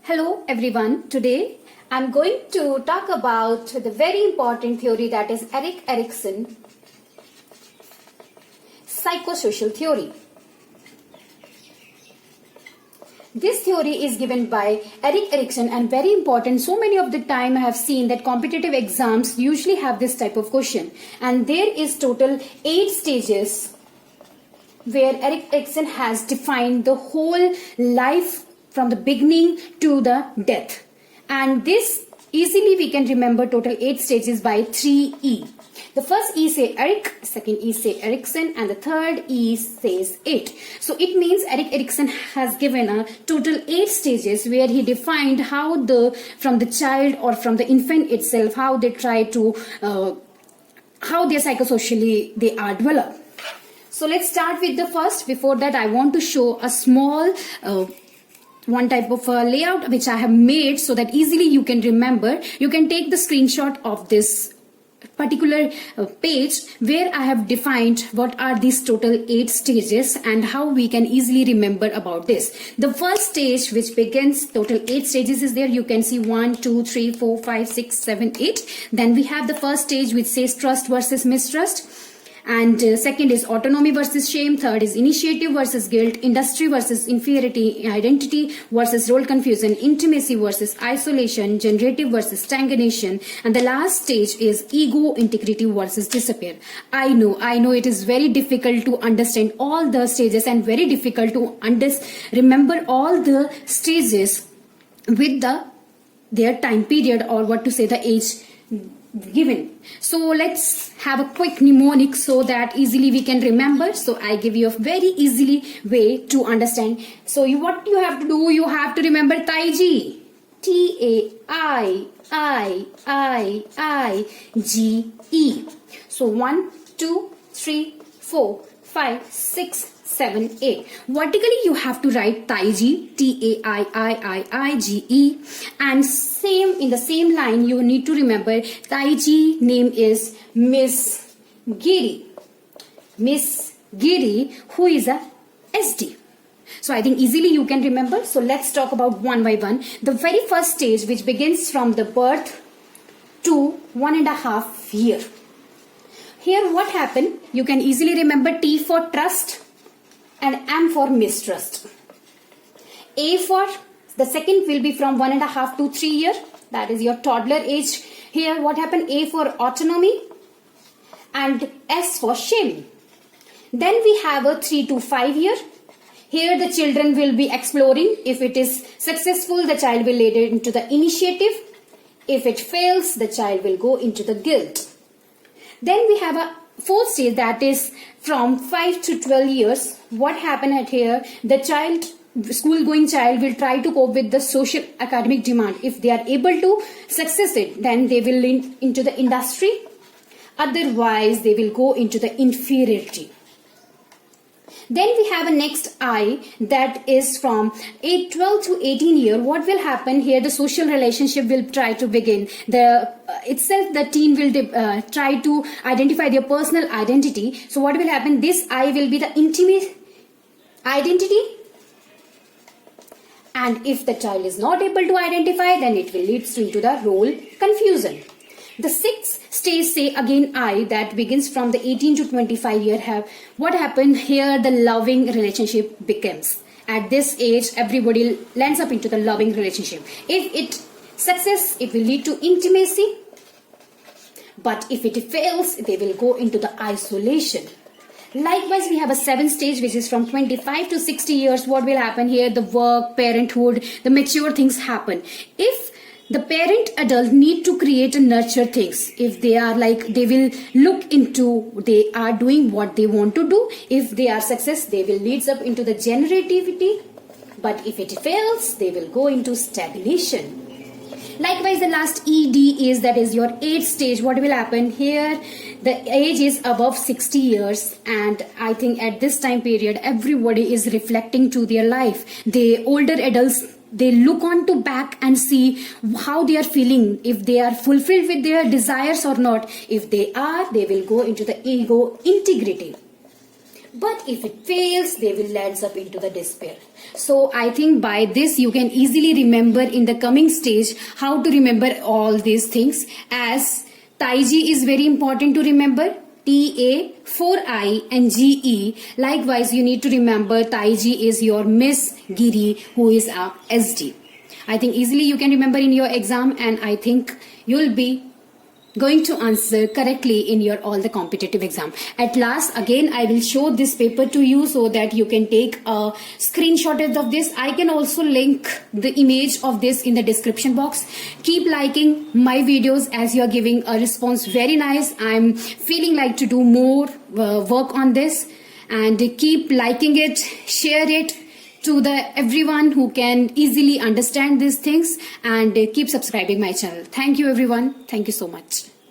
Hello everyone. Today I'm going to talk about the very important theory that is Erick Erikson psychosocial theory. This theory is given by Erick Erikson and very important. So many of the time I have seen that competitive exams usually have this type of question, and there is total 8 stages where Erick Erikson has defined the whole life from the beginning to the death. And this easily we can remember total 8 stages by 3E. The first E say Eric, second E say Erikson, and the third E says it. So it means Erick Erikson has given a total 8 stages where he defined how from the child or from the infant itself, how they try to, how they psychosocially they are developed. So let's start with the first. Before that, I want to show a small one type of layout which I have made so that easily you can remember. You can take the screenshot of this particular page where I have defined what are these total 8 stages and how we can easily remember about this. The first stage, which begins total 8 stages, is there. You can see 1, 2, 3, 4, 5, 6, 7, 8. Then we have the first stage which says trust versus mistrust. And second is autonomy versus shame. Third is initiative versus guilt. Industry versus inferiority. Identity versus role confusion. Intimacy versus isolation. Generative versus stagnation. And the last stage is ego integrity versus disappear. I know it is very difficult to understand all the stages and very difficult to remember all the stages with their time period, or what to say, the age given. So let's have a quick mnemonic so that easily we can remember. So I give you a very easily way to understand. So what you have to do, you have to remember Taiji. Taii. So 1, 2, 3, 4, 5, 6, 7, 8. Vertically you have to write Taiji, Taiiige, and same in the same line you need to remember Taiji name is Miss Giri, who is a SD. So I think easily you can remember. So let's talk about one by one. The very first stage, which begins from the birth to 1.5 year. Here what happened, you can easily remember T for trust and M for mistrust. A for the second will be from 1.5 to 3 year. That is your toddler age. Here what happened, A for autonomy and S for shame. Then we have a 3 to 5 year. Here the children will be exploring. If it is successful, the child will lead into the initiative. If it fails, the child will go into the guilt. Then we have a fourth stage, that is from 5 to 12 years. What happened at here? The child, school going child, will try to cope with the social academic demand. If they are able to success it, then they will lean into the industry. Otherwise, they will go into the inferiority. Then we have a next I, that is from 12 to 18 year. What will happen here? The social relationship will try to begin. The teen will try to identify their personal identity. So what will happen? This I will be the intimate identity. And if the child is not able to identify, then it will lead into the role confusion. The sixth stage, say again I, that begins from the 18 to 25 year. What happened here? The loving relationship becomes. At this age, everybody lands up into the loving relationship. If it success, it will lead to intimacy. But if it fails, they will go into the isolation. Likewise, we have a 7th stage, which is from 25 to 60 years. What will happen here? The work, parenthood, the mature things happen. If the parent adult need to create and nurture things. If they are they will look into, they are doing what they want to do. If they are success, they will lead up into the generativity. But if it fails, they will go into stagnation. Likewise, the last ED is, that is your 8th stage. What will happen here? The age is above 60 years, and I think at this time period, everybody is reflecting to their life. The older adults, they look on to back and see how they are feeling, if they are fulfilled with their desires or not. If they are, they will go into the ego integrity. But if it fails, they will land up into the despair. So I think by this you can easily remember in the coming stage how to remember all these things, as Taiji is very important to remember. T-A, 4-I and G-E. Likewise, you need to remember Taiji is your Miss Giri, who is a SD. I think easily you can remember in your exam, and I think you'll be going to answer correctly in your all the competitive exam. At last, again, I will show this paper to you so that you can take a screenshot of this. I can also link the image of this in the description box. Keep liking my videos as you are giving a response very nice. I'm feeling like to do more work on this, and keep liking it, share it to the everyone who can easily understand these things, and keep subscribing my channel. Thank you everyone. Thank you so much.